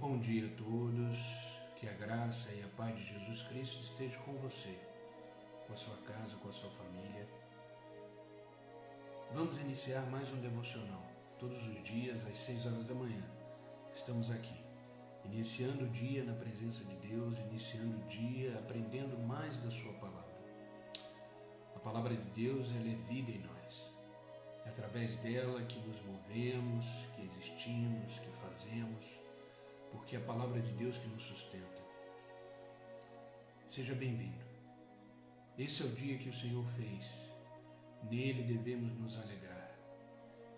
Bom dia a todos, que a graça e a paz de Jesus Cristo esteja com você, com a sua casa, com a sua família. Vamos iniciar mais um devocional, todos os dias às 6 horas da manhã. Estamos aqui, iniciando o dia na presença de Deus, iniciando o dia aprendendo mais da sua palavra. A palavra de Deus, ela é vida em nós. É através dela que nos movemos, que existimos, que fazemos, porque é a palavra de Deus que nos sustenta. Seja bem-vindo. Esse é o dia que o Senhor fez. Nele devemos nos alegrar.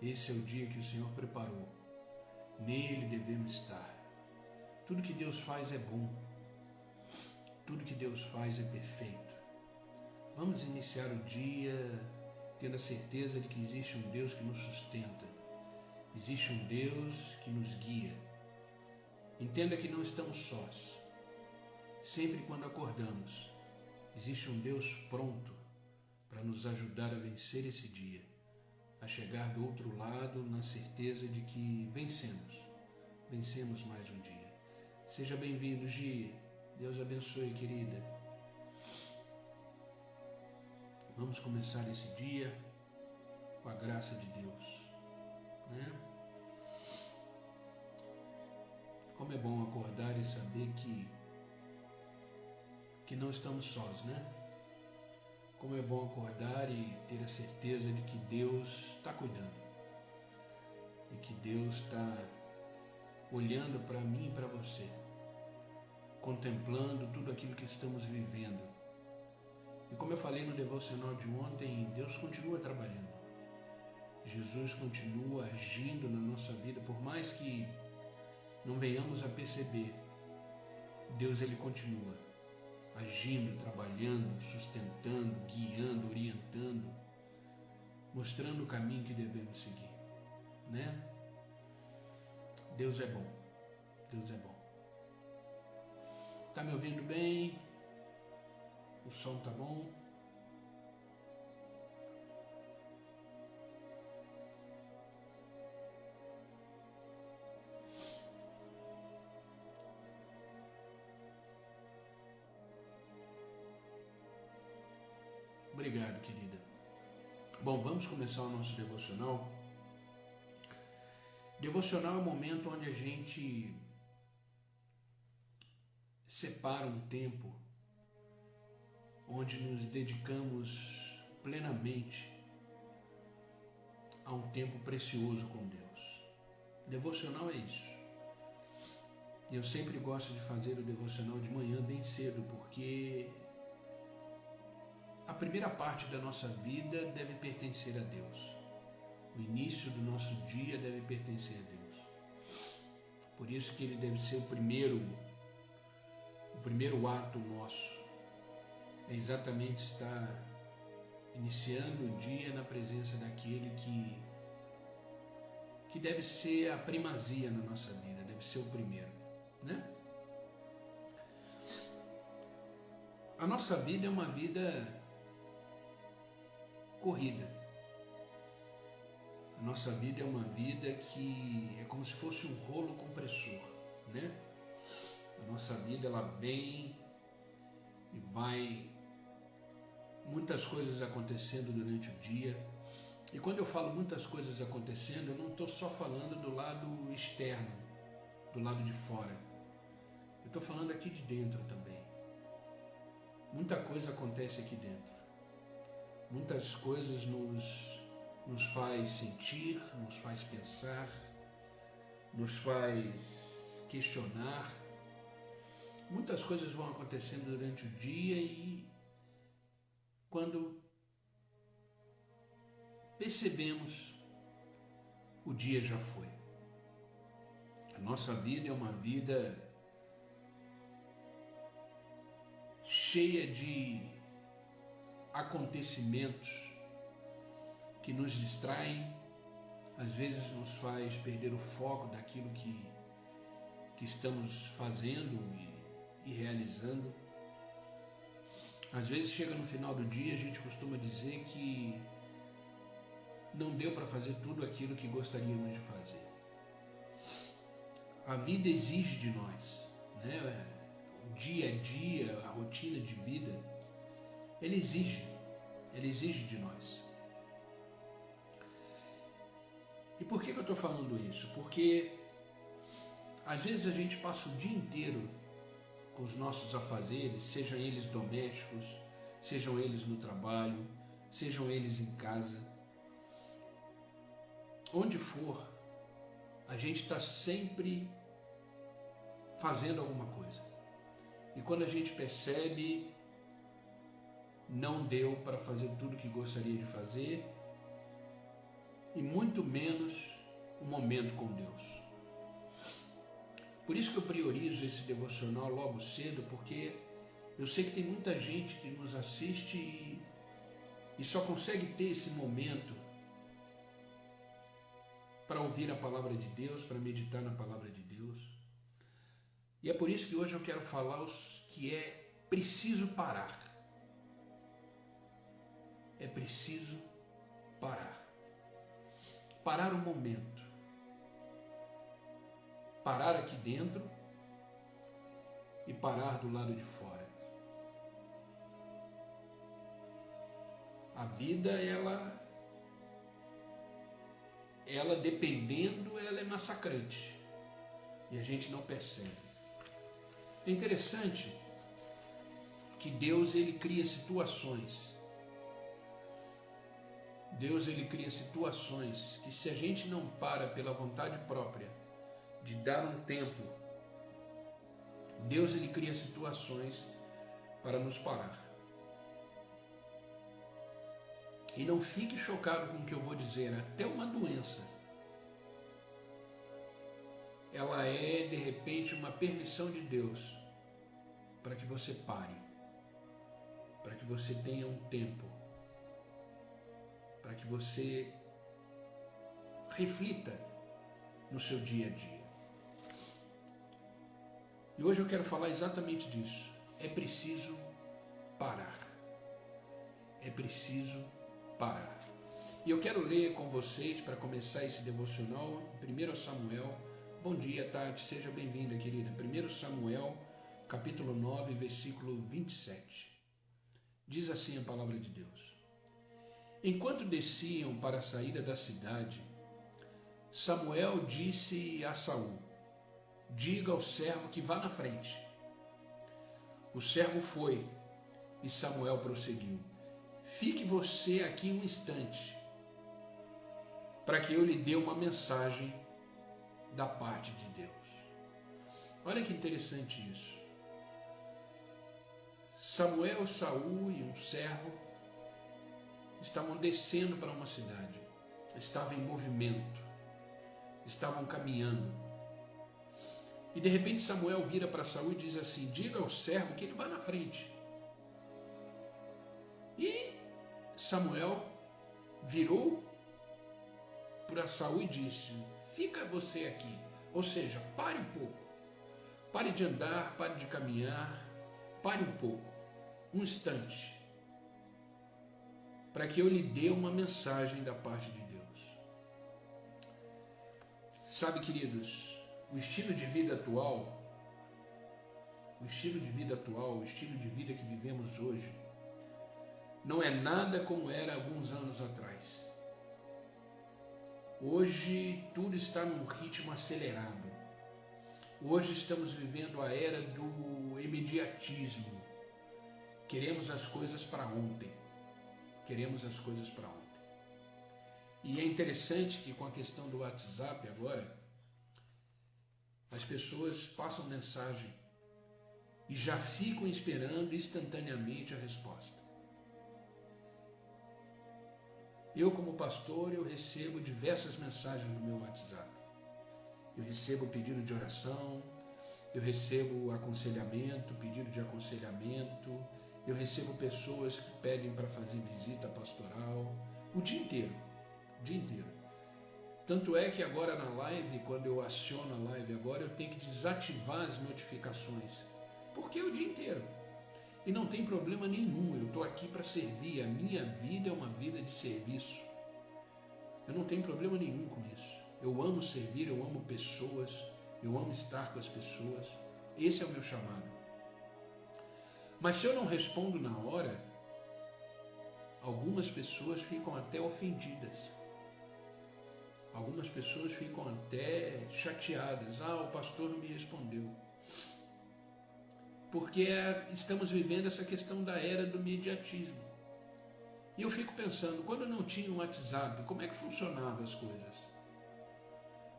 Esse é o dia que o Senhor preparou. Nele devemos estar. Tudo que Deus faz é bom. Tudo que Deus faz é perfeito. Vamos iniciar o dia tendo a certeza de que existe um Deus que nos sustenta. Existe um Deus que nos guia. Entenda que não estamos sós. Sempre quando acordamos, existe um Deus pronto para nos ajudar a vencer esse dia, a chegar do outro lado na certeza de que vencemos mais um dia. Seja bem-vindo, Gi. Deus abençoe, querida. Vamos começar esse dia com a graça de Deus, né? Como é bom acordar e saber que não estamos sós, né? Como é bom acordar e ter a certeza de que Deus está cuidando. E que Deus está olhando para mim e para você, contemplando tudo aquilo que estamos vivendo. E como eu falei no devocional de ontem, Deus continua trabalhando. Jesus continua agindo na nossa vida, por mais que não venhamos a perceber, Deus ele continua agindo, trabalhando, sustentando, guiando, orientando, mostrando o caminho que devemos seguir, né? Deus é bom, Deus é bom. Tá me ouvindo bem? O som tá bom? Obrigado, querida. Bom, vamos começar o nosso devocional. Devocional é o momento onde a gente separa um tempo, onde nos dedicamos plenamente a um tempo precioso com Deus. Devocional é isso. Eu sempre gosto de fazer o devocional de manhã bem cedo, porque a primeira parte da nossa vida deve pertencer a Deus. O início do nosso dia deve pertencer a Deus. Por isso que ele deve ser o primeiro ato nosso. É exatamente estar iniciando o dia na presença daquele que deve ser a primazia na nossa vida, deve ser o primeiro, né? A nossa vida é uma vida corrida. A nossa vida é uma vida que é como se fosse um rolo compressor, né? A nossa vida ela vem e vai, muitas coisas acontecendo durante o dia. E quando eu falo muitas coisas acontecendo, eu não estou só falando do lado externo, do lado de fora. Eu estou falando aqui de dentro também. Muita coisa acontece aqui dentro. Muitas coisas nos faz sentir, nos faz pensar, nos faz questionar. Muitas coisas vão acontecendo durante o dia e quando percebemos, o dia já foi. A nossa vida é uma vida cheia de acontecimentos que nos distraem, às vezes nos faz perder o foco daquilo que estamos fazendo e realizando. Às vezes chega no final do dia, a gente costuma dizer que não deu para fazer tudo aquilo que gostaríamos de fazer. A vida exige de nós, né? O dia a dia, a rotina de vida, ele exige de nós. E por que eu estou falando isso? Porque às vezes a gente passa o dia inteiro com os nossos afazeres, sejam eles domésticos, sejam eles no trabalho, sejam eles em casa, onde for, a gente está sempre fazendo alguma coisa. E quando a gente percebe, não deu para fazer tudo que gostaria de fazer, e muito menos um momento com Deus. Por isso que eu priorizo esse devocional logo cedo, porque eu sei que tem muita gente que nos assiste e só consegue ter esse momento para ouvir a palavra de Deus, para meditar na palavra de Deus. E é por isso que hoje eu quero falar que é preciso parar. É preciso parar. Parar o momento. Parar aqui dentro e parar do lado de fora. A vida, ela dependendo, ela é massacrante. E a gente não percebe. É interessante que Deus, ele cria situações. Deus, ele cria situações que, se a gente não para pela vontade própria de dar um tempo, Deus, ele cria situações para nos parar. E não fique chocado com o que eu vou dizer, até uma doença, ela é de repente uma permissão de Deus para que você pare, para que você tenha um tempo, para que você reflita no seu dia a dia. E hoje eu quero falar exatamente disso. É preciso parar. É preciso parar. E eu quero ler com vocês, para começar esse devocional, 1 Samuel. Bom dia, Tati, seja bem-vinda, querida. 1 Samuel, capítulo 9, versículo 27. Diz assim a palavra de Deus. Enquanto desciam para a saída da cidade, Samuel disse a Saul: diga ao servo que vá na frente. O servo foi, e Samuel prosseguiu: fique você aqui um instante, para que eu lhe dê uma mensagem da parte de Deus. Olha que interessante isso. Samuel, Saul e um servo estavam descendo para uma cidade, estavam em movimento, estavam caminhando. E de repente Samuel vira para Saul e diz assim: diga ao servo que ele vá na frente. E Samuel virou para Saul e disse: fica você aqui, ou seja, pare um pouco, pare de andar, pare de caminhar, pare um pouco, um instante, para que eu lhe dê uma mensagem da parte de Deus. Sabe, queridos, o estilo de vida atual, o estilo de vida que vivemos hoje, não é nada como era alguns anos atrás. Hoje tudo está num ritmo acelerado. Hoje estamos vivendo a era do imediatismo. Queremos as coisas para ontem. Queremos as coisas para ontem. E é interessante que com a questão do WhatsApp agora, as pessoas passam mensagem e já ficam esperando instantaneamente a resposta. Eu, como pastor, eu recebo diversas mensagens no meu WhatsApp. Eu recebo pedido de oração, eu recebo aconselhamento, pedido de aconselhamento, eu recebo pessoas que pedem para fazer visita pastoral, o dia inteiro. Tanto é que agora na live, quando eu aciono a live agora, eu tenho que desativar as notificações, porque é o dia inteiro. E não tem problema nenhum, eu estou aqui para servir, a minha vida é uma vida de serviço. Eu não tenho problema nenhum com isso. Eu amo servir, eu amo pessoas, eu amo estar com as pessoas, esse é o meu chamado. Mas se eu não respondo na hora, algumas pessoas ficam até ofendidas. Algumas pessoas ficam até chateadas. O pastor não me respondeu. Porque estamos vivendo essa questão da era do imediatismo. E eu fico pensando, quando não tinha um WhatsApp, como é que funcionavam as coisas?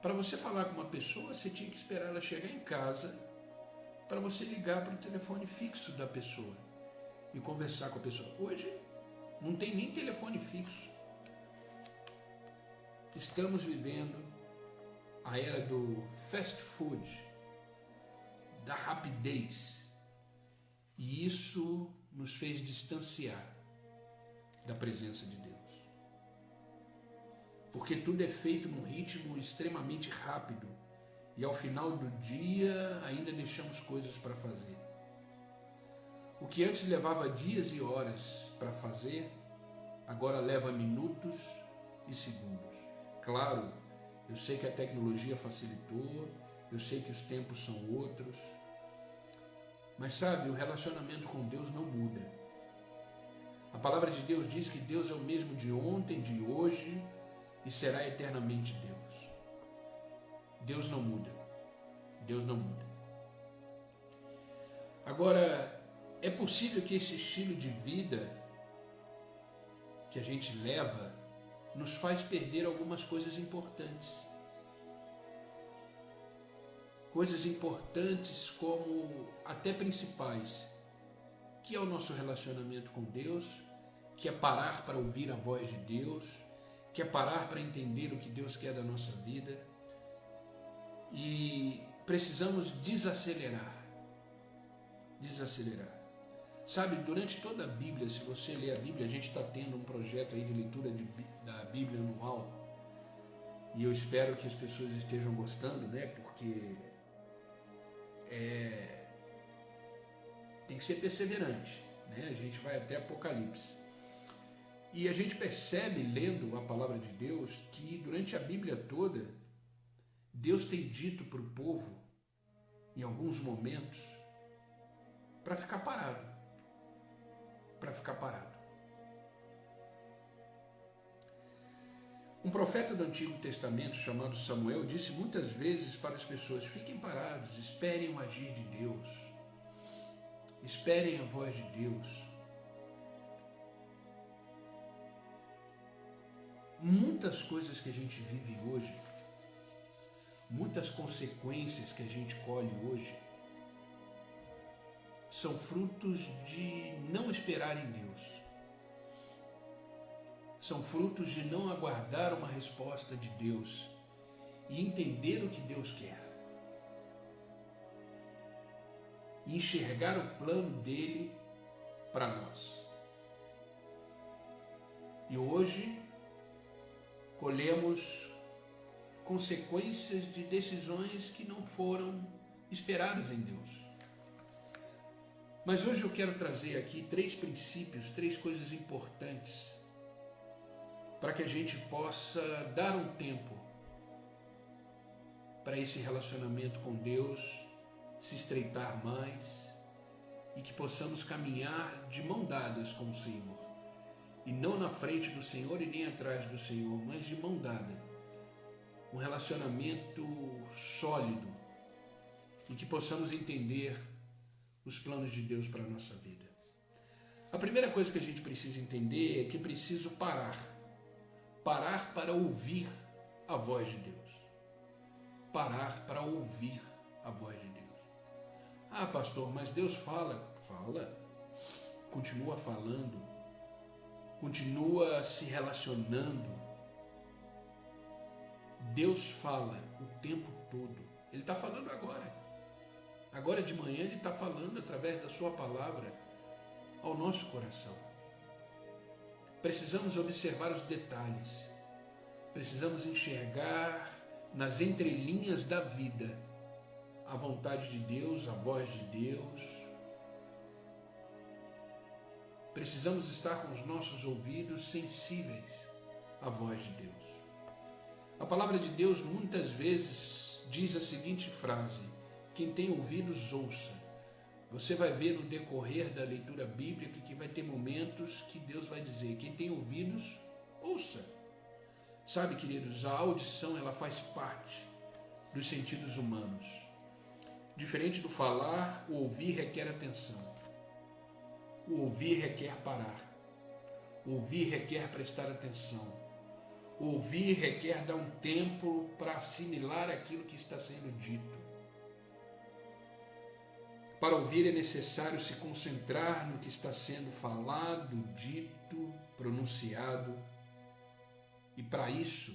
Para você falar com uma pessoa, você tinha que esperar ela chegar em casa para você ligar para o telefone fixo da pessoa e conversar com a pessoa. Hoje não tem nem telefone fixo. Estamos vivendo a era do fast food, da rapidez, e isso nos fez distanciar da presença de Deus. Porque tudo é feito num ritmo extremamente rápido e ao final do dia ainda deixamos coisas para fazer. O que antes levava dias e horas para fazer, agora leva minutos e segundos. Claro, eu sei que a tecnologia facilitou, eu sei que os tempos são outros, mas sabe, o relacionamento com Deus não muda. A palavra de Deus diz que Deus é o mesmo de ontem, de hoje e será eternamente Deus. Deus não muda. Deus não muda. Agora, é possível que esse estilo de vida que a gente leva nos faz perder algumas coisas importantes. Coisas importantes como até principais, que é o nosso relacionamento com Deus, que é parar para ouvir a voz de Deus, que é parar para entender o que Deus quer da nossa vida. E precisamos desacelerar. Sabe, durante toda a Bíblia, se você ler a Bíblia, a gente está tendo um projeto aí de leitura da Bíblia anual, e eu espero que as pessoas estejam gostando, né? Porque tem que ser perseverante, né? A gente vai até Apocalipse. E a gente percebe, lendo a palavra de Deus, que durante a Bíblia toda, Deus tem dito para o povo, em alguns momentos, para ficar parado. Um profeta do Antigo Testamento chamado Samuel disse muitas vezes para as pessoas: fiquem parados, esperem o agir de Deus, esperem a voz de Deus. Muitas coisas que a gente vive hoje, muitas consequências que a gente colhe hoje, são frutos de não esperar em Deus. São frutos de não aguardar uma resposta de Deus e entender o que Deus quer. E enxergar o plano dele para nós. E hoje colhemos consequências de decisões que não foram esperadas em Deus. Mas hoje eu quero trazer aqui 3 princípios, 3 coisas importantes para que a gente possa dar um tempo para esse relacionamento com Deus se estreitar mais e que possamos caminhar de mão dadas com o Senhor. E não na frente do Senhor e nem atrás do Senhor, mas de mão dada. Um relacionamento sólido e que possamos entender os planos de Deus para a nossa vida. A primeira coisa que a gente precisa entender é que preciso parar para ouvir a voz de Deus. Parar para ouvir a voz de Deus. Pastor, mas Deus fala. Continua falando. Continua se relacionando. Deus fala o tempo todo. Ele está falando agora. Agora de manhã Ele está falando através da sua palavra ao nosso coração. Precisamos observar os detalhes. Precisamos enxergar nas entrelinhas da vida a vontade de Deus, a voz de Deus. Precisamos estar com os nossos ouvidos sensíveis à voz de Deus. A palavra de Deus muitas vezes diz a seguinte frase: quem tem ouvidos, ouça. Você vai ver no decorrer da leitura bíblica que vai ter momentos que Deus vai dizer: quem tem ouvidos, ouça. Sabe, queridos, a audição ela faz parte dos sentidos humanos. Diferente do falar, o ouvir requer atenção. O ouvir requer parar. O ouvir requer prestar atenção. O ouvir requer dar um tempo para assimilar aquilo que está sendo dito. Para ouvir é necessário se concentrar no que está sendo falado, dito, pronunciado. E para isso,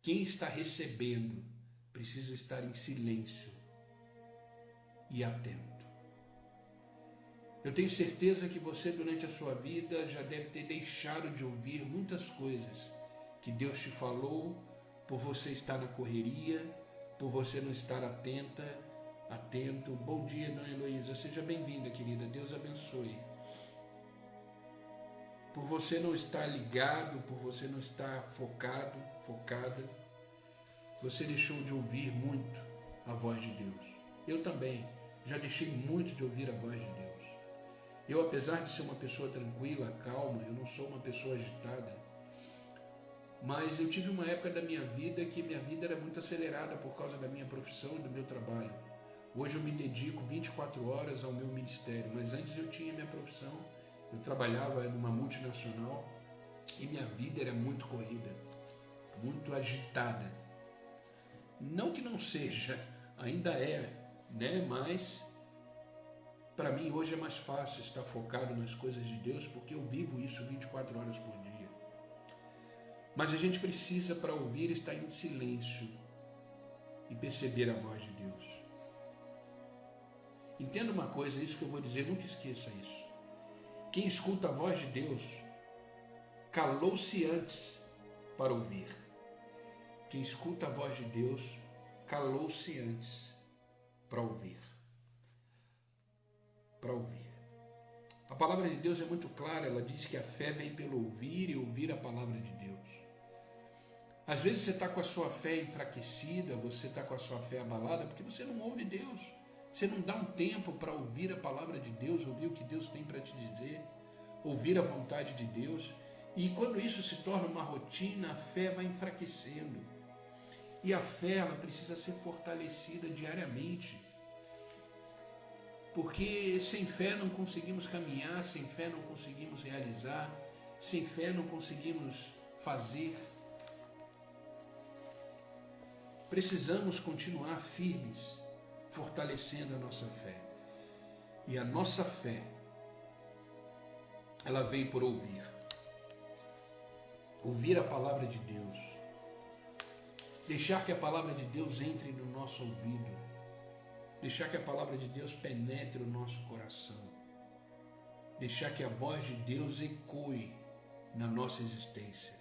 quem está recebendo precisa estar em silêncio e atento. Eu tenho certeza que você, durante a sua vida, já deve ter deixado de ouvir muitas coisas que Deus te falou, por você estar na correria, por você não estar atento. Bom dia, dona Heloísa, seja bem-vinda, querida, Deus abençoe. Por você não estar ligado, por você não estar focada, você deixou de ouvir muito a voz de Deus. Eu também já deixei muito de ouvir a voz de Deus. Eu, apesar de ser uma pessoa tranquila, calma, eu não sou uma pessoa agitada, mas eu tive uma época da minha vida que minha vida era muito acelerada por causa da minha profissão e do meu trabalho. Hoje eu me dedico 24 horas ao meu ministério, mas antes eu tinha minha profissão, eu trabalhava numa multinacional e minha vida era muito corrida, muito agitada. Não que não seja, ainda é, né? Mas para mim hoje é mais fácil estar focado nas coisas de Deus, porque eu vivo isso 24 horas por dia. Mas a gente precisa, para ouvir, estar em silêncio e perceber a voz de Deus. Entenda uma coisa, isso que eu vou dizer, nunca esqueça isso. Quem escuta a voz de Deus calou-se antes para ouvir. Quem escuta a voz de Deus calou-se antes para ouvir. Para ouvir. A palavra de Deus é muito clara, ela diz que a fé vem pelo ouvir e ouvir a palavra de Deus. Às vezes você está com a sua fé enfraquecida, você está com a sua fé abalada, porque você não ouve Deus. Você não dá um tempo para ouvir a palavra de Deus, ouvir o que Deus tem para te dizer, ouvir a vontade de Deus. E quando isso se torna uma rotina, a fé vai enfraquecendo. E a fé, ela precisa ser fortalecida diariamente. Porque sem fé não conseguimos caminhar, sem fé não conseguimos realizar, sem fé não conseguimos fazer. Precisamos continuar firmes, fortalecendo a nossa fé. E a nossa fé, ela vem por ouvir. Ouvir a palavra de Deus. Deixar que a palavra de Deus entre no nosso ouvido. Deixar que a palavra de Deus penetre o nosso coração. Deixar que a voz de Deus ecoe na nossa existência.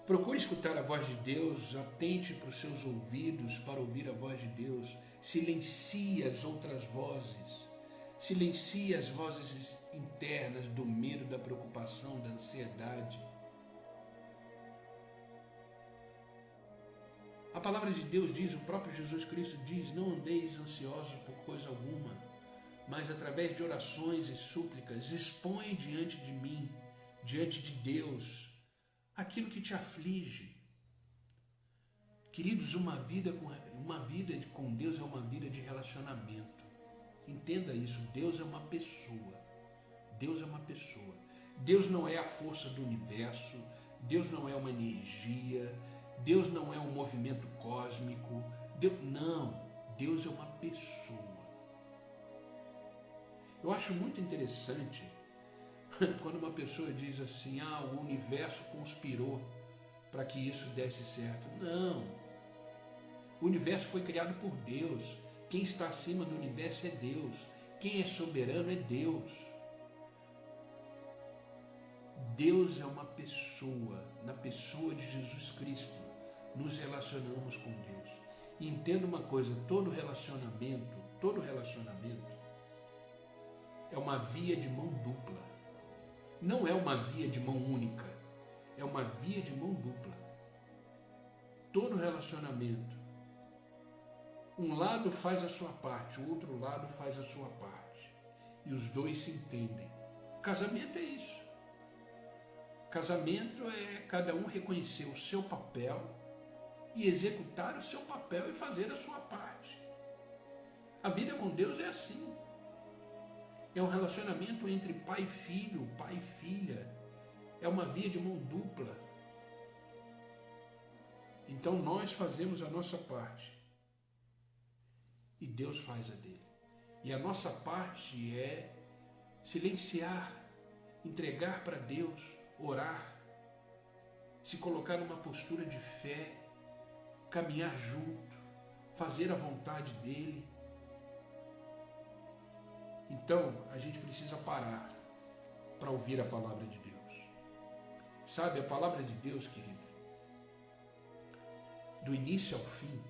Procure escutar a voz de Deus, atente para os seus ouvidos para ouvir a voz de Deus. Silencie as outras vozes. Silencie as vozes internas do medo, da preocupação, da ansiedade. A palavra de Deus diz, o próprio Jesus Cristo diz, não andeis ansiosos por coisa alguma, mas através de orações e súplicas, expõe diante de mim, diante de Deus, aquilo que te aflige. Queridos, uma vida com Deus é uma vida de relacionamento. Entenda isso, Deus é uma pessoa. Deus é uma pessoa. Deus não é a força do universo, Deus não é uma energia, Deus não é um movimento cósmico, Deus é uma pessoa. Eu acho muito interessante quando uma pessoa diz assim, o universo conspirou para que isso desse certo. Não, o universo foi criado por Deus, quem está acima do universo é Deus, quem é soberano é Deus. Deus é uma pessoa, na pessoa de Jesus Cristo, nos relacionamos com Deus. E entenda uma coisa, todo relacionamento é uma via de mão dupla. Não é uma via de mão única, é uma via de mão dupla. Todo relacionamento Um lado faz a sua parte, o outro lado faz a sua parte. E os dois se entendem. Casamento é isso. Casamento é cada um reconhecer o seu papel e executar o seu papel e fazer a sua parte. A vida com Deus é assim. É um relacionamento entre pai e filho, pai e filha. É uma via de mão dupla. Então nós fazemos a nossa parte e Deus faz a dele. E a nossa parte é silenciar, entregar para Deus, orar, se colocar numa postura de fé, caminhar junto, fazer a vontade dele. Então a gente precisa parar para ouvir a palavra de Deus. Sabe, a palavra de Deus, querido, do início ao fim,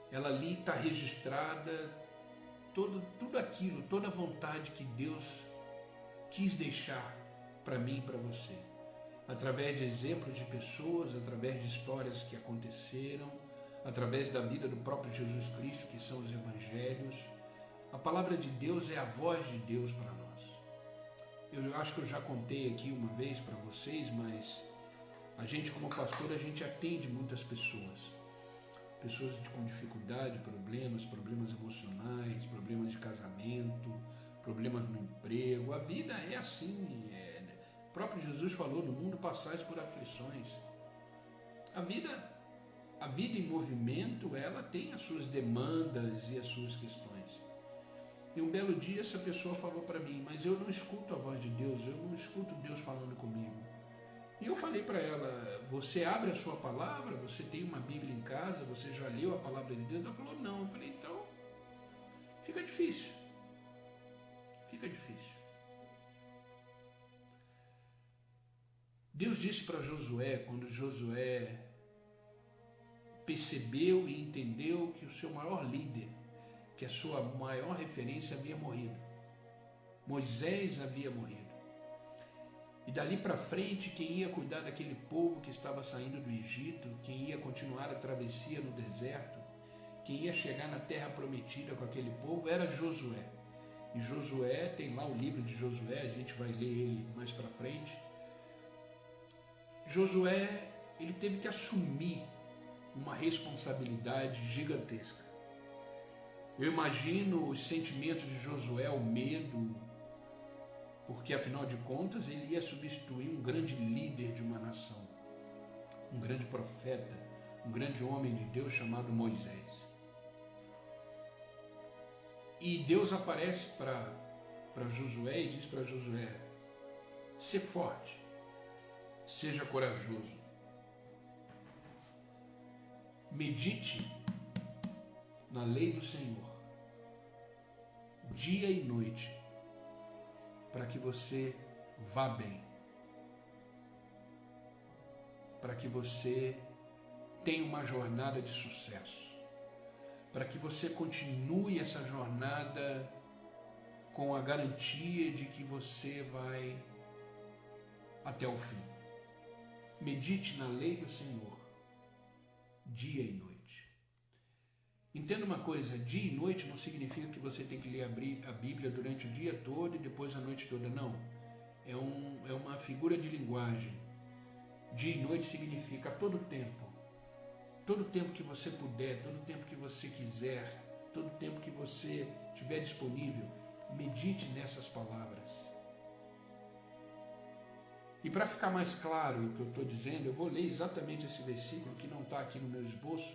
ela ali está registrada tudo aquilo, toda a vontade que Deus quis deixar para mim e para você. Através de exemplos de pessoas, através de histórias que aconteceram, através da vida do próprio Jesus Cristo, que são os evangelhos. A palavra de Deus é a voz de Deus para nós. Eu acho que eu já contei aqui uma vez para vocês, mas a gente como pastor, a gente atende muitas pessoas. Pessoas com dificuldade, problemas emocionais, problemas de casamento, problemas no emprego. A vida é assim. O próprio Jesus falou, no mundo passais por aflições. A vida em movimento, ela tem as suas demandas e as suas questões. E um belo dia essa pessoa falou para mim, mas eu não escuto a voz de Deus, eu não escuto Deus falando comigo. E eu falei para ela, você abre a sua palavra, você tem uma Bíblia em casa, você já leu a palavra de Deus? Ela falou, não. Eu falei, então, fica difícil. Fica difícil. Deus disse para Josué, quando Josué percebeu e entendeu que o seu maior líder, que a sua maior referência havia morrido. Moisés havia morrido. E dali para frente, quem ia cuidar daquele povo que estava saindo do Egito, quem ia continuar a travessia no deserto, quem ia chegar na terra prometida com aquele povo, era Josué. E Josué, tem lá o livro de Josué, a gente vai ler ele mais para frente. Josué, ele teve que assumir uma responsabilidade gigantesca. Eu imagino os sentimentos de Josué, o medo, porque afinal de contas ele ia substituir um grande líder de uma nação, um grande profeta, um grande homem de Deus chamado Moisés. E Deus aparece para Josué e diz para Josué, ser forte, seja corajoso, medite na lei do Senhor, dia e noite, para que você vá bem, para que você tenha uma jornada de sucesso, para que você continue essa jornada com a garantia de que você vai até o fim. Medite na lei do Senhor, dia e noite. Entenda uma coisa, dia e noite não significa que você tem que ler a Bíblia durante o dia todo e depois a noite toda, não. É uma figura de linguagem. Dia e noite significa todo tempo que você puder, todo tempo que você quiser, todo tempo que você tiver disponível, medite nessas palavras. E para ficar mais claro o que eu estou dizendo, eu vou ler exatamente esse versículo que não está aqui no meu esboço,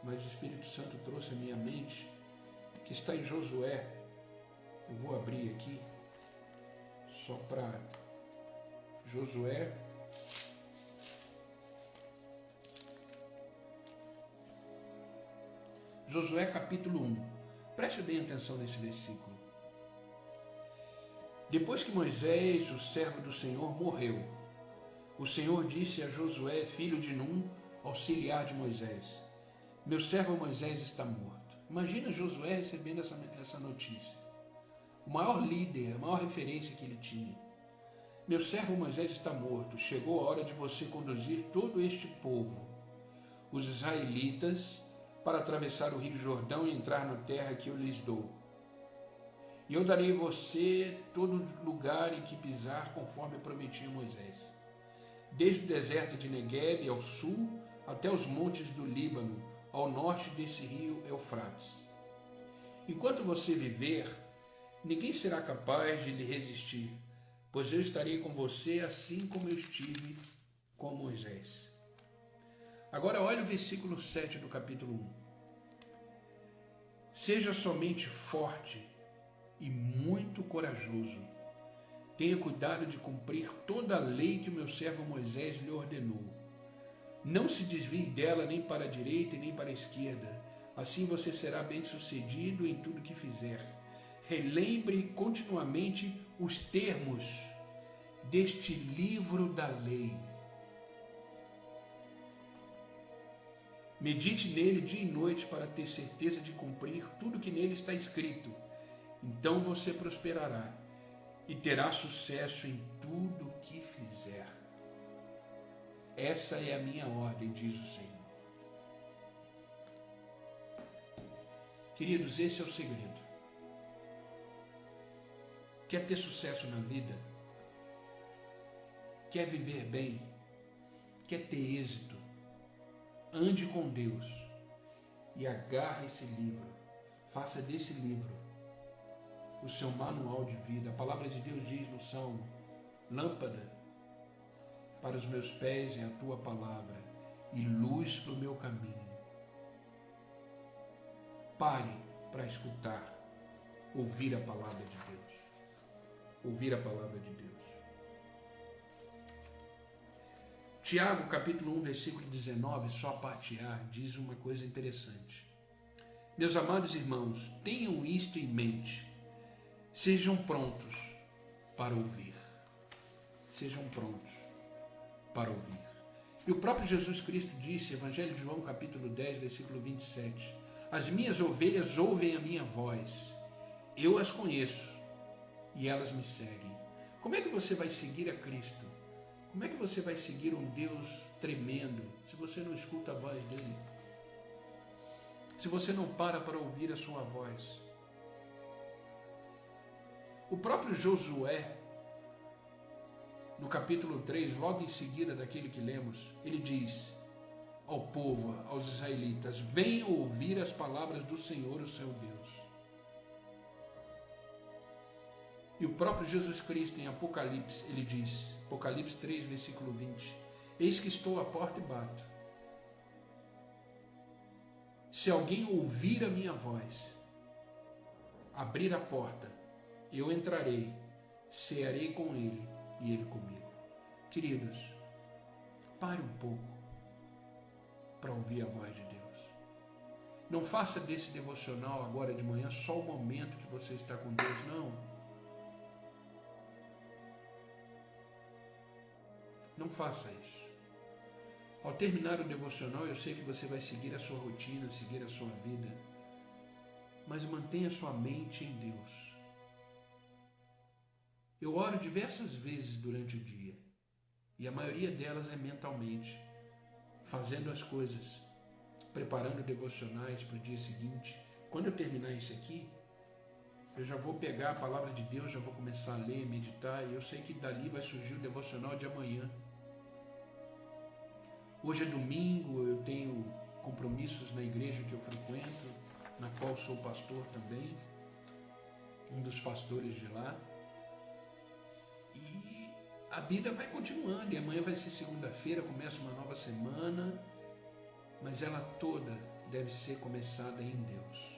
mas o Espírito Santo trouxe à minha mente, que está em Josué. Eu vou abrir aqui, só para Josué. Josué capítulo 1. Preste bem atenção nesse versículo. Depois que Moisés, o servo do Senhor, morreu, o Senhor disse a Josué, filho de Num, auxiliar de Moisés, meu servo Moisés está morto. Imagina Josué recebendo essa notícia. O maior líder, a maior referência que ele tinha. Meu servo Moisés está morto. Chegou a hora de você conduzir todo este povo, os israelitas, para atravessar o rio Jordão e entrar na terra que eu lhes dou. E eu darei a você todo lugar em que pisar, conforme prometi a Moisés, desde o deserto de Negueb ao sul, até os montes do Líbano, ao norte desse rio Eufrates. Enquanto você viver, ninguém será capaz de lhe resistir, pois eu estarei com você assim como eu estive com Moisés. Agora olha o versículo 7 do capítulo 1. Seja somente forte e muito corajoso. Tenha cuidado de cumprir toda a lei que o meu servo Moisés lhe ordenou. Não se desvie dela nem para a direita e nem para a esquerda. Assim você será bem-sucedido em tudo que fizer. Relembre continuamente os termos deste livro da lei. Medite nele dia e noite para ter certeza de cumprir tudo que nele está escrito. Então você prosperará e terá sucesso em tudo que fizer. Essa é a minha ordem, diz o Senhor. Queridos, esse é o segredo. Quer ter sucesso na vida? Quer viver bem? Quer ter êxito? Ande com Deus e agarre esse livro. Faça desse livro o seu manual de vida. A palavra de Deus diz no Salmo: lâmpada para os meus pés é a tua palavra e luz para o meu caminho. Pare para escutar, ouvir a palavra de Deus. Ouvir a palavra de Deus. Tiago, capítulo 1, versículo 19, só a parte A, diz uma coisa interessante. Meus amados irmãos, tenham isto em mente. Sejam prontos para ouvir. Sejam prontos para ouvir. E o próprio Jesus Cristo disse, Evangelho de João, capítulo 10, versículo 27, as minhas ovelhas ouvem a minha voz, eu as conheço e elas me seguem. Como é que você vai seguir a Cristo? Como é que você vai seguir um Deus tremendo se você não escuta a voz dele? Se você não para ouvir a sua voz? O próprio Josué, no capítulo 3, logo em seguida daquele que lemos, ele diz ao povo, aos israelitas: venham ouvir as palavras do Senhor, o seu Deus. E o próprio Jesus Cristo, em Apocalipse, ele diz, Apocalipse 3, versículo 20, eis que estou à porta e bato. Se alguém ouvir a minha voz, abrir a porta, eu entrarei, cearei com ele e ele comigo. Queridos, pare um pouco para ouvir a voz de Deus. Não faça desse devocional agora de manhã só o momento que você está com Deus, não. Não faça isso. Ao terminar o devocional, eu sei que você vai seguir a sua rotina, seguir a sua vida, mas mantenha sua mente em Deus. Eu oro diversas vezes durante o dia, e a maioria delas é mentalmente, fazendo as coisas, preparando devocionais para o dia seguinte. Quando eu terminar isso aqui, eu já vou pegar a palavra de Deus, já vou começar a ler, meditar, e eu sei que dali vai surgir o devocional de amanhã. Hoje é domingo, eu tenho compromissos na igreja que eu frequento, na qual sou pastor também, um dos pastores de lá. E a vida vai continuando, e amanhã vai ser segunda-feira, começa uma nova semana, mas ela toda deve ser começada em Deus.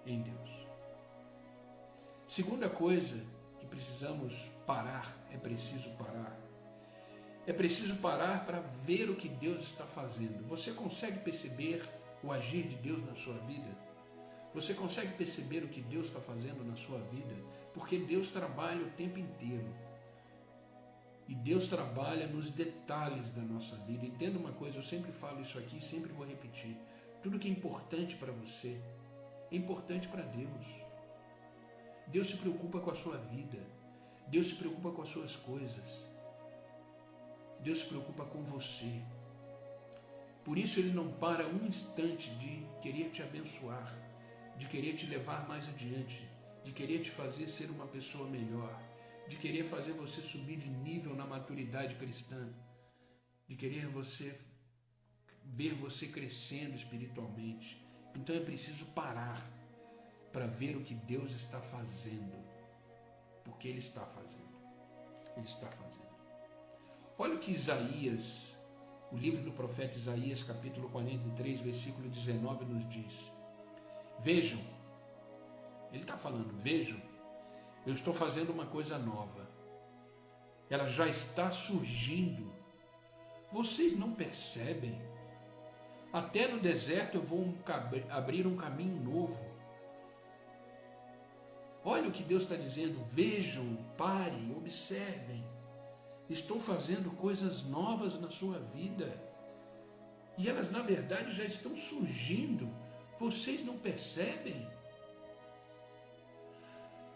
Em Deus. Segunda coisa que precisamos parar, é preciso parar. É preciso parar para ver o que Deus está fazendo. Você consegue perceber o agir de Deus na sua vida? Você consegue perceber o que Deus está fazendo na sua vida? Porque Deus trabalha o tempo inteiro. E Deus trabalha nos detalhes da nossa vida. Entenda uma coisa, eu sempre falo isso aqui, sempre vou repetir. Tudo que é importante para você, é importante para Deus. Deus se preocupa com a sua vida. Deus se preocupa com as suas coisas. Deus se preocupa com você. Por isso Ele não para um instante de querer te abençoar, de querer te levar mais adiante, de querer te fazer ser uma pessoa melhor, de querer fazer você subir de nível na maturidade cristã, de querer ver você crescendo espiritualmente. Então é preciso parar para ver o que Deus está fazendo, porque Ele está fazendo. Ele está fazendo. Olha o que Isaías, o livro do profeta Isaías, capítulo 43, versículo 19, nos diz. Vejam, ele está falando, vejam, eu estou fazendo uma coisa nova. Ela já está surgindo. Vocês não percebem? Até no deserto eu vou abrir um caminho novo. Olha o que Deus está dizendo. Vejam, parem, observem. Estou fazendo coisas novas na sua vida. E elas, na verdade, já estão surgindo. Vocês não percebem?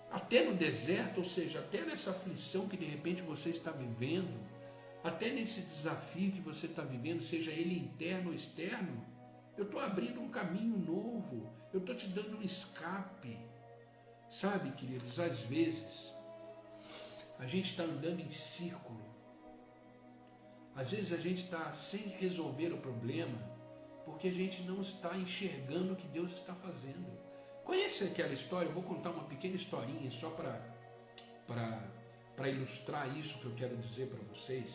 Até no deserto, ou seja, até nessa aflição que de repente você está vivendo, até nesse desafio que você está vivendo, seja ele interno ou externo, eu estou abrindo um caminho novo, eu estou te dando um escape. Sabe, queridos, às vezes a gente está andando em círculo, às vezes a gente está sem resolver o problema, porque a gente não está enxergando o que Deus está fazendo. Conhece aquela história? Eu vou contar uma pequena historinha só para ilustrar isso que eu quero dizer para vocês.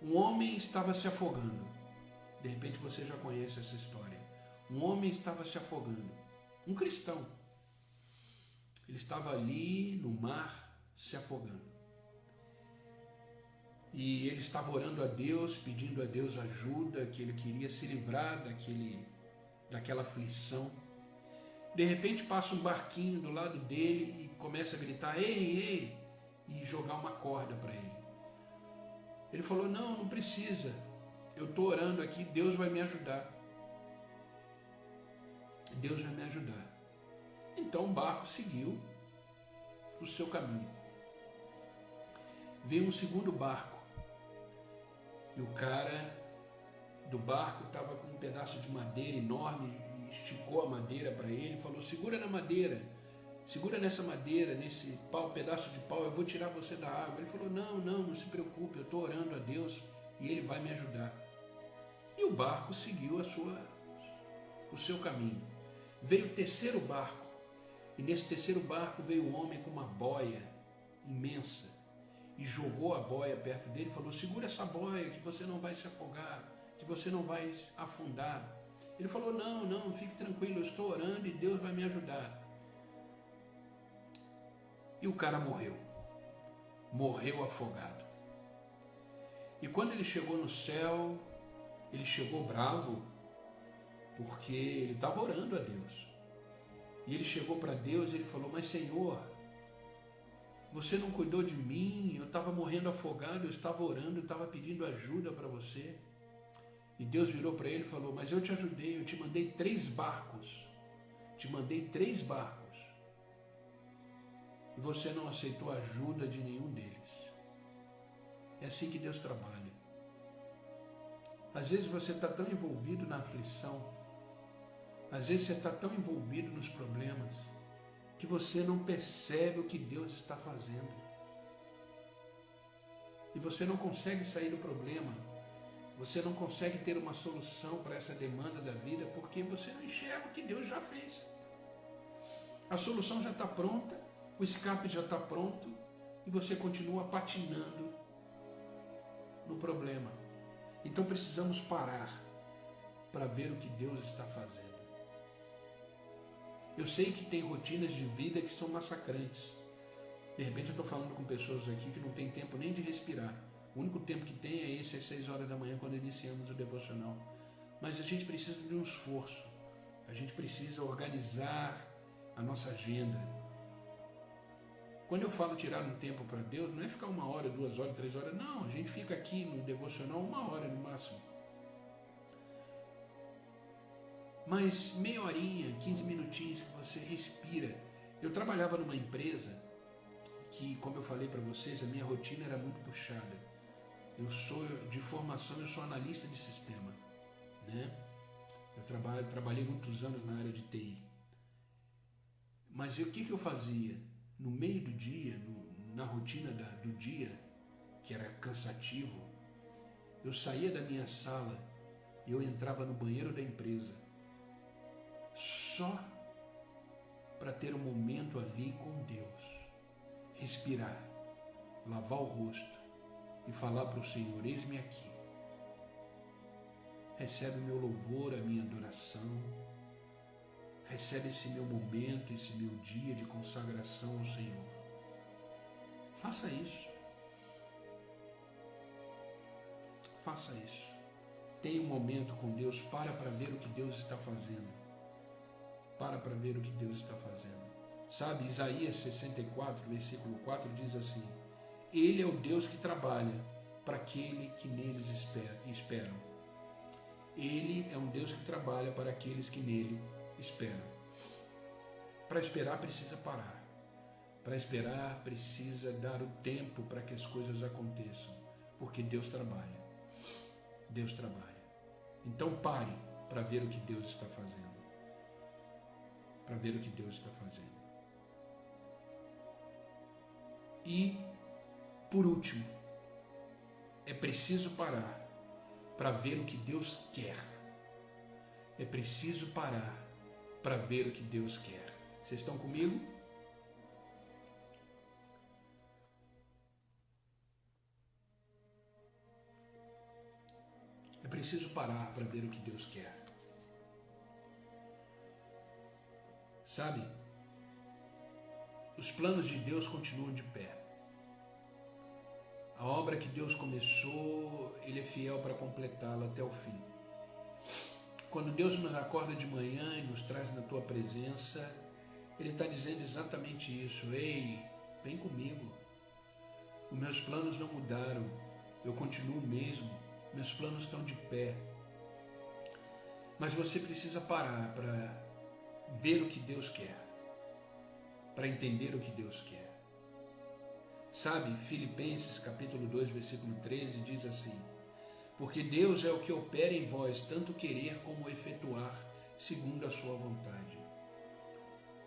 Um homem estava se afogando. De repente você já conhece essa história. Um homem estava se afogando. Um cristão. Ele estava ali no mar se afogando. E ele estava orando a Deus, pedindo a Deus ajuda, que ele queria se livrar daquela aflição. De repente passa um barquinho do lado dele e começa a gritar, ei, ei, e jogar uma corda para ele. Ele falou, não precisa, eu estou orando aqui, Deus vai me ajudar. Deus vai me ajudar. Então o barco seguiu o seu caminho. Veio um segundo barco e o cara do barco estava com um pedaço de madeira enorme, esticou a madeira para ele e falou, segura na madeira, segura nessa madeira, nesse pedaço de pau, eu vou tirar você da água. Ele falou, não se preocupe, eu estou orando a Deus e Ele vai me ajudar. E o barco seguiu o seu caminho. Veio o terceiro barco, e nesse terceiro barco veio um homem com uma boia imensa, e jogou a boia perto dele e falou, segura essa boia que você não vai se afogar, que você não vai afundar. Ele falou, não, fique tranquilo, eu estou orando e Deus vai me ajudar. E o cara morreu afogado. E quando ele chegou no céu, ele chegou bravo, porque ele estava orando a Deus. E ele chegou para Deus e ele falou, mas Senhor, você não cuidou de mim, eu estava morrendo afogado, eu estava orando, eu estava pedindo ajuda para você. E Deus virou para ele e falou, mas eu te ajudei, eu te mandei 3 barcos. Te mandei 3 barcos. E você não aceitou a ajuda de nenhum deles. É assim que Deus trabalha. Às vezes você está tão envolvido na aflição, às vezes você está tão envolvido nos problemas, que você não percebe o que Deus está fazendo. E você não consegue sair do problema. Você não consegue ter uma solução para essa demanda da vida porque você não enxerga o que Deus já fez. A solução já está pronta, o escape já está pronto e você continua patinando no problema. Então precisamos parar para ver o que Deus está fazendo. Eu sei que tem rotinas de vida que são massacrantes. De repente eu estou falando com pessoas aqui que não tem tempo nem de respirar. O único tempo que tem é esse, às 6 horas da manhã, quando iniciamos o devocional. Mas a gente precisa de um esforço. A gente precisa organizar a nossa agenda. Quando eu falo tirar um tempo para Deus, não é ficar 1 hora, 2 horas, 3 horas. Não, a gente fica aqui no devocional 1 hora no máximo. Mas meia horinha, 15 minutinhos que você respira. Eu trabalhava numa empresa que, como eu falei para vocês, a minha rotina era muito puxada. Eu sou de formação, eu sou analista de sistema, né? Eu trabalhei muitos anos na área de TI. Mas o que eu fazia? No meio do dia, na rotina do dia, que era cansativo, eu saía da minha sala e eu entrava no banheiro da empresa só para ter um momento ali com Deus, respirar, lavar o rosto e falar para o Senhor: eis-me aqui, recebe o meu louvor, a minha adoração, recebe esse meu momento, esse meu dia de consagração ao Senhor. Faça isso. Faça isso. Tenha um momento com Deus, para ver o que Deus está fazendo. Para ver o que Deus está fazendo. Sabe, Isaías 64, versículo 4 diz assim: Ele é o Deus que trabalha para aquele que neles esperam. Ele é um Deus que trabalha para aqueles que nele esperam. Para esperar precisa parar. Para esperar precisa dar o tempo para que as coisas aconteçam. Porque Deus trabalha. Deus trabalha. Então pare para ver o que Deus está fazendo. Para ver o que Deus está fazendo. E, por último, é preciso parar para ver o que Deus quer. É preciso parar para ver o que Deus quer. Vocês estão comigo? É preciso parar para ver o que Deus quer. Sabe? Os planos de Deus continuam de pé. A obra que Deus começou, Ele é fiel para completá-la até o fim. Quando Deus nos acorda de manhã e nos traz na tua presença, Ele está dizendo exatamente isso. Ei, vem comigo. Os meus planos não mudaram. Eu continuo o mesmo. Meus planos estão de pé. Mas você precisa parar para ver o que Deus quer. Para entender o que Deus quer. Sabe, Filipenses capítulo 2, versículo 13 diz assim: porque Deus é o que opera em vós, tanto querer como efetuar, segundo a sua vontade.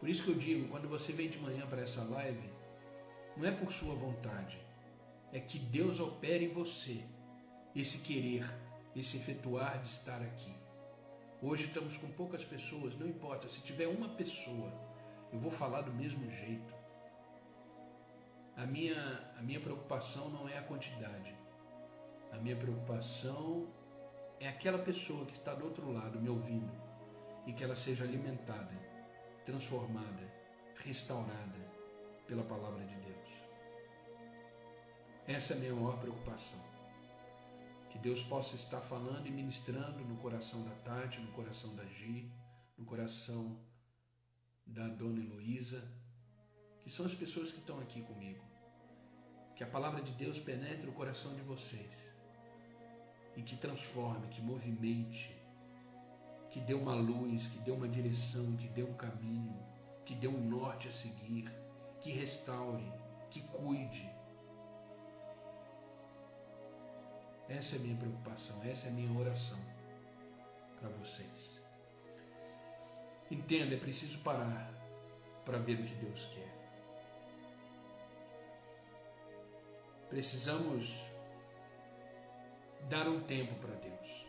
Por isso que eu digo, quando você vem de manhã para essa live, não é por sua vontade, é que Deus opera em você, esse querer, esse efetuar de estar aqui. Hoje estamos com poucas pessoas, não importa, se tiver uma pessoa, eu vou falar do mesmo jeito. A minha preocupação não é a quantidade. A minha preocupação é aquela pessoa que está do outro lado me ouvindo e que ela seja alimentada, transformada, restaurada pela palavra de Deus. Essa é a minha maior preocupação. Que Deus possa estar falando e ministrando no coração da Tati, no coração da Gi, no coração da Dona Heloísa, que são as pessoas que estão aqui comigo. Que a palavra de Deus penetre o coração de vocês e que transforme, que movimente, que dê uma luz, que dê uma direção, que dê um caminho, que dê um norte a seguir, que restaure, que cuide. Essa é a minha preocupação, essa é a minha oração para vocês. Entenda, é preciso parar para ver o que Deus quer. Precisamos dar um tempo para Deus.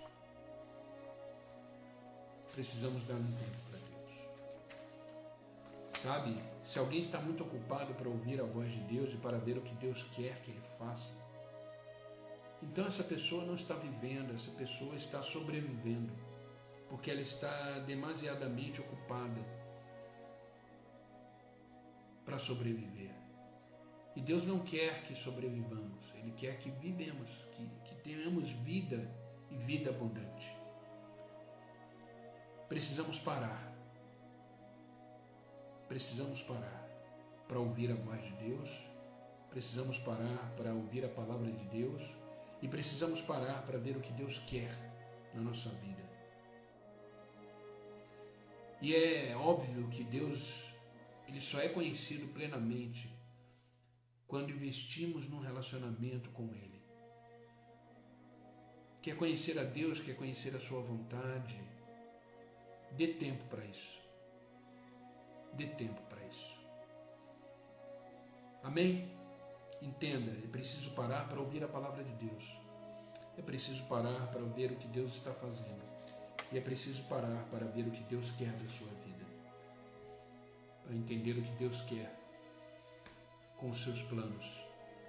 Precisamos dar um tempo para Deus. Sabe, se alguém está muito ocupado para ouvir a voz de Deus e para ver o que Deus quer que ele faça, então essa pessoa não está vivendo, essa pessoa está sobrevivendo, porque ela está demasiadamente ocupada para sobreviver. E Deus não quer que sobrevivamos, Ele quer que vivemos, que tenhamos vida e vida abundante. Precisamos parar para ouvir a voz de Deus, precisamos parar para ouvir a palavra de Deus e precisamos parar para ver o que Deus quer na nossa vida. E é óbvio que Deus, Ele só é conhecido plenamente quando investimos num relacionamento com Ele. quer conhecer a Deus, quer conhecer a sua vontade, dê tempo para isso. Dê tempo para isso. Amém? Entenda, é preciso parar para ouvir a palavra de Deus. É preciso parar para ver o que Deus está fazendo. E é preciso parar para ver o que Deus quer da sua vida. Para entender o que Deus quer com os seus planos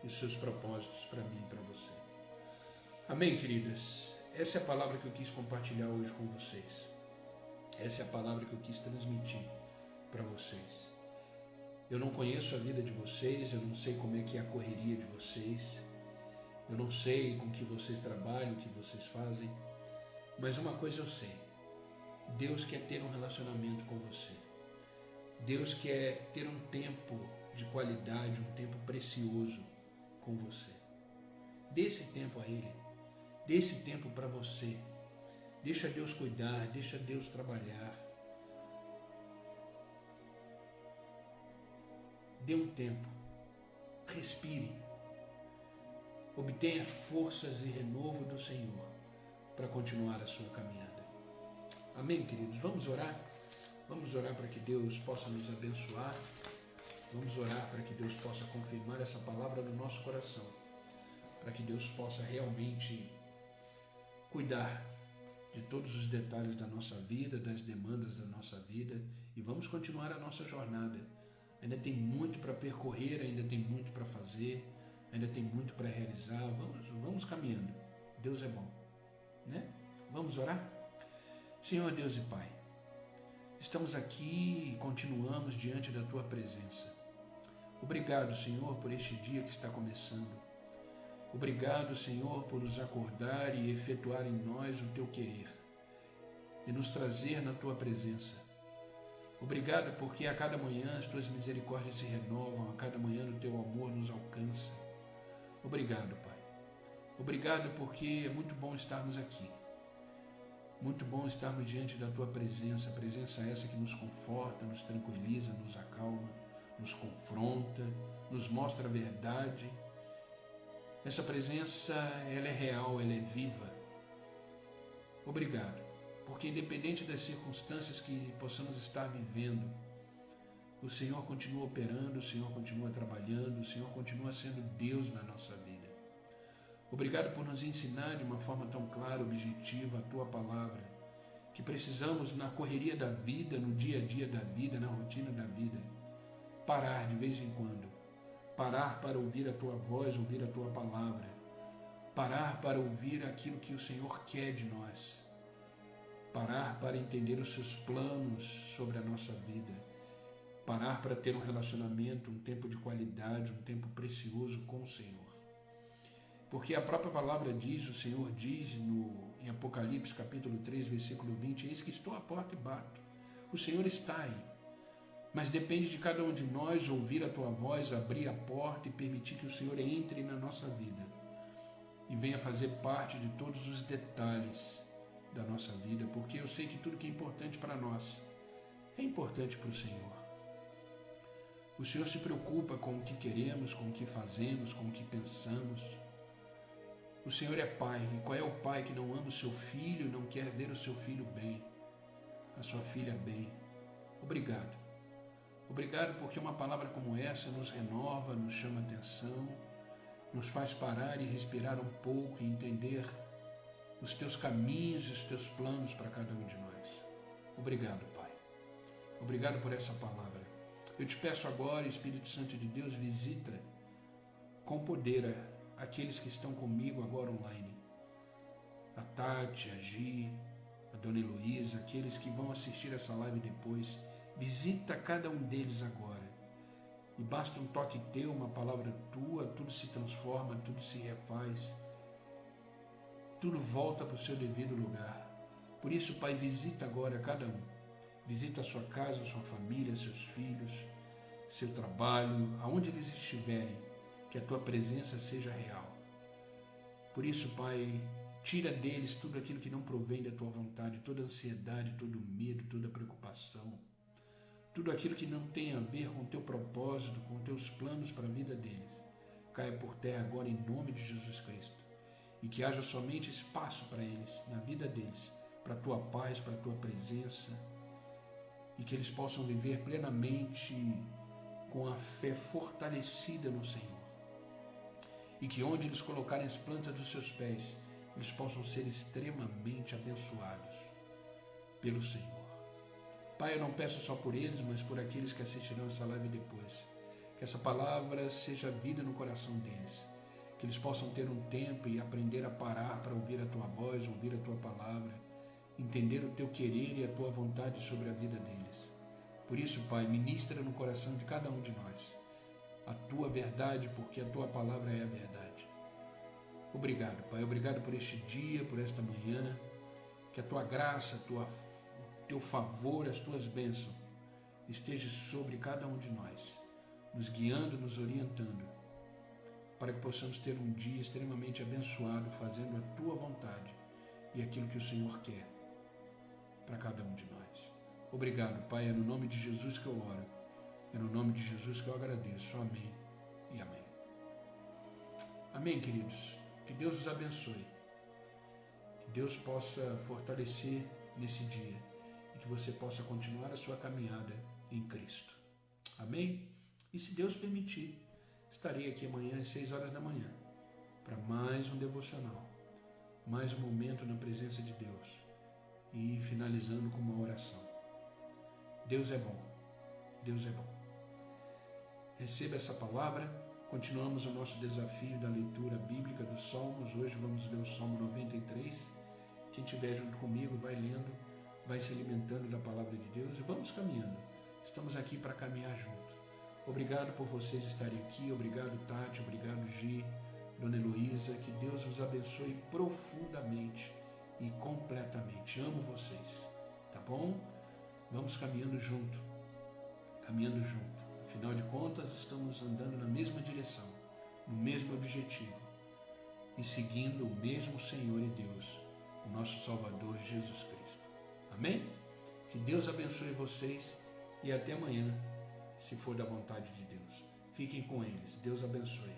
e os seus propósitos para mim e para você. Amém, queridas? Essa é a palavra que eu quis compartilhar hoje com vocês. Essa é a palavra que eu quis transmitir para vocês. Eu não conheço a vida de vocês, eu não sei como é que é a correria de vocês, eu não sei com que vocês trabalham, o que vocês fazem, mas uma coisa eu sei, Deus quer ter um relacionamento com você. Deus quer ter um tempo de qualidade, um tempo precioso com você. Dê esse tempo a Ele, dê esse tempo para você. Deixa Deus cuidar, deixa Deus trabalhar. Dê um tempo, respire, obtenha forças e renovo do Senhor para continuar a sua caminhada. Amém, queridos? Vamos orar? Vamos orar para que Deus possa nos abençoar. Vamos orar para que Deus possa confirmar essa palavra no nosso coração, para que Deus possa realmente cuidar de todos os detalhes da nossa vida, das demandas da nossa vida, e vamos continuar a nossa jornada. Ainda tem muito para percorrer, ainda tem muito para fazer, ainda tem muito para realizar. Vamos caminhando. Deus é bom, né? Vamos orar? Senhor Deus e Pai, estamos aqui e continuamos diante da Tua presença. Obrigado, Senhor, por este dia que está começando. Obrigado, Senhor, por nos acordar e efetuar em nós o Teu querer e nos trazer na Tua presença. Obrigado porque a cada manhã as Tuas misericórdias se renovam, a cada manhã o Teu amor nos alcança. Obrigado, Pai. Obrigado porque é muito bom estarmos aqui. Muito bom estarmos diante da Tua presença, presença essa que nos conforta, nos tranquiliza, nos acalma, nos confronta, nos mostra a verdade. Essa presença, ela é real, ela é viva. Obrigado. Porque independente das circunstâncias que possamos estar vivendo, o Senhor continua operando, o Senhor continua trabalhando, o Senhor continua sendo Deus na nossa vida. Obrigado por nos ensinar de uma forma tão clara, objetiva, a Tua palavra, que precisamos na correria da vida, no dia a dia da vida, na rotina da vida, parar de vez em quando, parar para ouvir a Tua voz, ouvir a Tua palavra, parar para ouvir aquilo que o Senhor quer de nós, parar para entender os Seus planos sobre a nossa vida, parar para ter um relacionamento, um tempo de qualidade, um tempo precioso com o Senhor. Porque a própria palavra diz, o Senhor diz em Apocalipse capítulo 3, versículo 20, eis que estou à porta e bato. O Senhor está aí, mas depende de cada um de nós ouvir a Tua voz, abrir a porta e permitir que o Senhor entre na nossa vida e venha fazer parte de todos os detalhes da nossa vida, porque eu sei que tudo que é importante para nós é importante para o Senhor. O Senhor se preocupa com o que queremos, com o que fazemos, com o que pensamos. O Senhor é Pai, e qual é o pai que não ama o seu filho, não quer ver o seu filho bem, a sua filha bem? Obrigado. Obrigado porque uma palavra como essa nos renova, nos chama atenção, nos faz parar e respirar um pouco e entender os Teus caminhos e os Teus planos para cada um de nós. Obrigado, Pai. Obrigado por essa palavra. Eu te peço agora, Espírito Santo de Deus, visita com poder aqueles que estão comigo agora online. A Tati, a Gi, a Dona Heloísa, aqueles que vão assistir essa live depois. Visita cada um deles agora. E basta um toque Teu, uma palavra Tua, tudo se transforma, tudo se refaz. Tudo volta para o seu devido lugar. Por isso, Pai, visita agora cada um. Visita a sua casa, a sua família, seus filhos, seu trabalho, aonde eles estiverem, que a Tua presença seja real. Por isso, Pai, tira deles tudo aquilo que não provém da Tua vontade, toda ansiedade, todo medo, toda preocupação, tudo aquilo que não tem a ver com o Teu propósito, com os Teus planos para a vida deles. Caia por terra agora em nome de Jesus Cristo. e que haja somente espaço para eles, na vida deles, para a tua paz, para a tua presença, e que eles possam viver plenamente com a fé fortalecida no Senhor. E que onde eles colocarem as plantas dos seus pés, eles possam ser extremamente abençoados pelo Senhor. Pai, eu não peço só por eles, mas por aqueles que assistirão essa live depois. Que essa palavra seja vida no coração deles. Que eles possam ter um tempo e aprender a parar para ouvir a tua voz, ouvir a tua palavra, entender o teu querer e a tua vontade sobre a vida deles. Por isso, Pai, ministra no coração de cada um de nós a tua verdade, porque a tua palavra é a verdade. Obrigado, Pai. Obrigado por este dia, por esta manhã. Que a tua graça, o teu favor, as tuas bênçãos esteja sobre cada um de nós, nos guiando, nos orientando, para que possamos ter um dia extremamente abençoado, fazendo a tua vontade e aquilo que o Senhor quer para cada um de nós. Obrigado, Pai. É no nome de Jesus que eu oro. É no nome de Jesus que eu agradeço. Amém e amém. Amém, queridos. Que Deus os abençoe. Que Deus possa fortalecer nesse dia e que você possa continuar a sua caminhada em Cristo. Amém? E se Deus permitir, estarei aqui amanhã às 6 horas da manhã para mais um devocional, mais um momento na presença de Deus e finalizando com uma oração. Deus é bom. Deus é bom. Receba essa palavra. Continuamos o nosso desafio da leitura bíblica dos Salmos. Hoje vamos ler o Salmo 93. Quem estiver junto comigo, vai lendo, vai se alimentando da palavra de Deus e vamos caminhando. Estamos aqui para caminhar juntos. Obrigado por vocês estarem aqui. Obrigado, Tati. Obrigado, Gi, Dona Heloísa. Que Deus os abençoe profundamente e completamente. Amo vocês. Tá bom? Vamos caminhando junto. Caminhando junto. Afinal de contas, estamos andando na mesma direção, no mesmo objetivo e seguindo o mesmo Senhor e Deus, o nosso Salvador Jesus Cristo. Amém? Que Deus abençoe vocês e até amanhã, se for da vontade de Deus. Fiquem com eles. Deus abençoe.